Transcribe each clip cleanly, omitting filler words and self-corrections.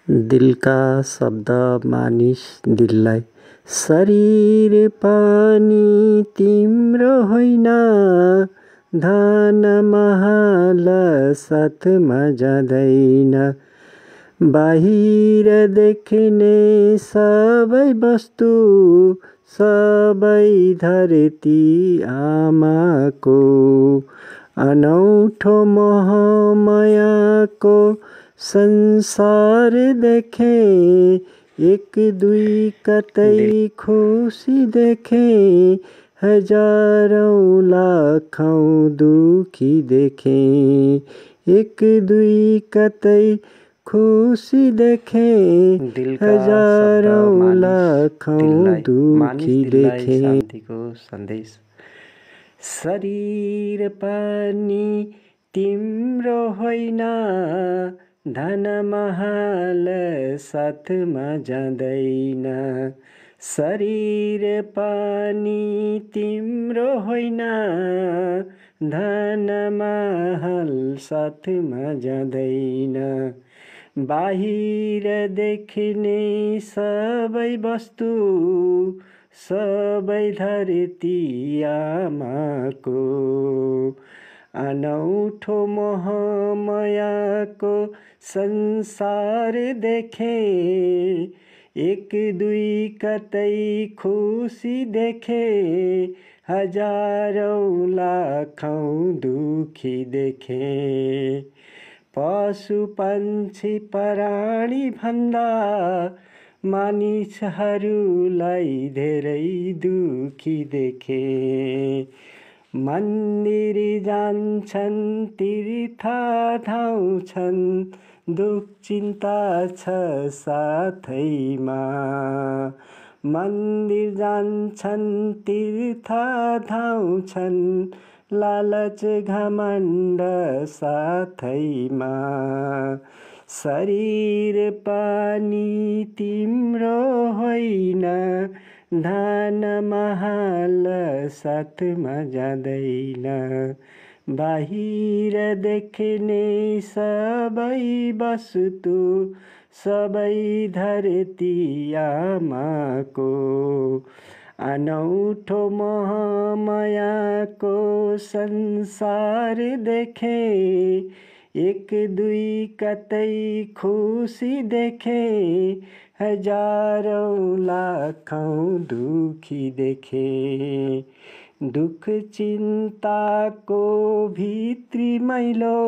दिलका शब्द मानिस दिललाई शरीर पनि तिम्रो होइन, धन महल साथमा जाँदैन। बाहिर देख्ने सबै वस्तु सबै धरती आमाको, अनौठो मोहमायाको संसार देखे। एक दुई कतै खुसी देखे, हजारौं लाखौं दुखी देखे। एक दुई कतै खुसी देखे, हजारौं लाखौं दुखी देखे। शान्तिको सन्देश। शरीर पनि तिम्रो होइन, धन महल साथमा जाँदैन। शरीर पनि तिम्रो होइन, धन महल साथमा जाँदैन। बाहिर देख्ने सबै वस्तु सबै धरती आमाको, अनौठो मोहमायाको संसार देखे। एक दुई कतै खुसी देखे, हजारौं लाखौं दुखी देखे। पशु पक्षी प्राणी भन्दा मानिसहरूलाई धेरै दुखी देखे। मन्दिर जान्छन्, तीर्थ धाउँछन्, दुख चिन्ता छ साथैमा। मन्दिर जान्छन्, तीर्थ धाउँछन्, लालच घमण्ड साथैमा। शरीर पनि तिम्रो होइन, धन महल साथमा जाँदैन। बाहिर देख्ने सबै वस्तु सबै धरती आमाको, अनौठो मोहमायाको संसार देखे। एक दुई कतै खुसी देखे, हजारौं लाखौं दुखी देखे। दुख चिन्ताको भित्री मैलो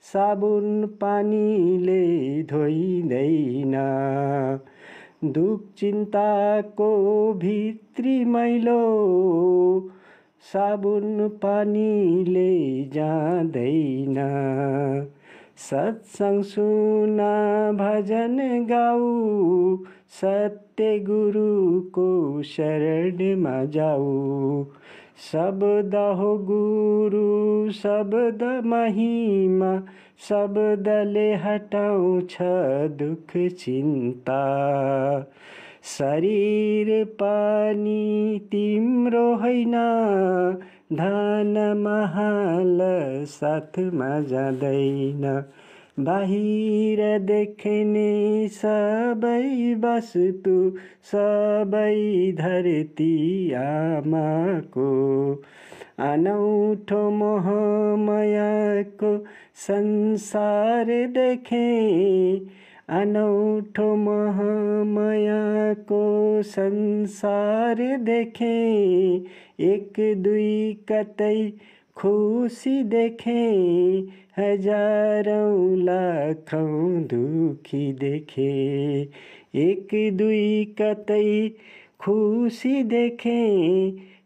साबुन पानीले धोइँदैन। दुख चिन्ताको भित्री मैलो साबुन पानीले जाँदैन। सत्संग सुन, भजन गाऊ, सत्य गुरुको शरणमा जाऊ। शब्द हो गुरु, शब्द महिमा, शब्दले हटाउँछ दुख चिन्ता। शरीर पनि तिम्रो होइन, धन महल साथमा जाँदैन। बाहिर देख्ने सबै वस्तु सबै धरती आमाको, अनौठो मोहमायाको संसार देखे। अनौठो मोहमायाको संसार देखे। एक दुई कतै खुसी देखे, हजारौं लाखौं दुखी देखे। एक दुई कतै खुसी देखे,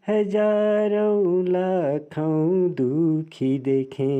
हजारौं लाखौं दुखी देखे।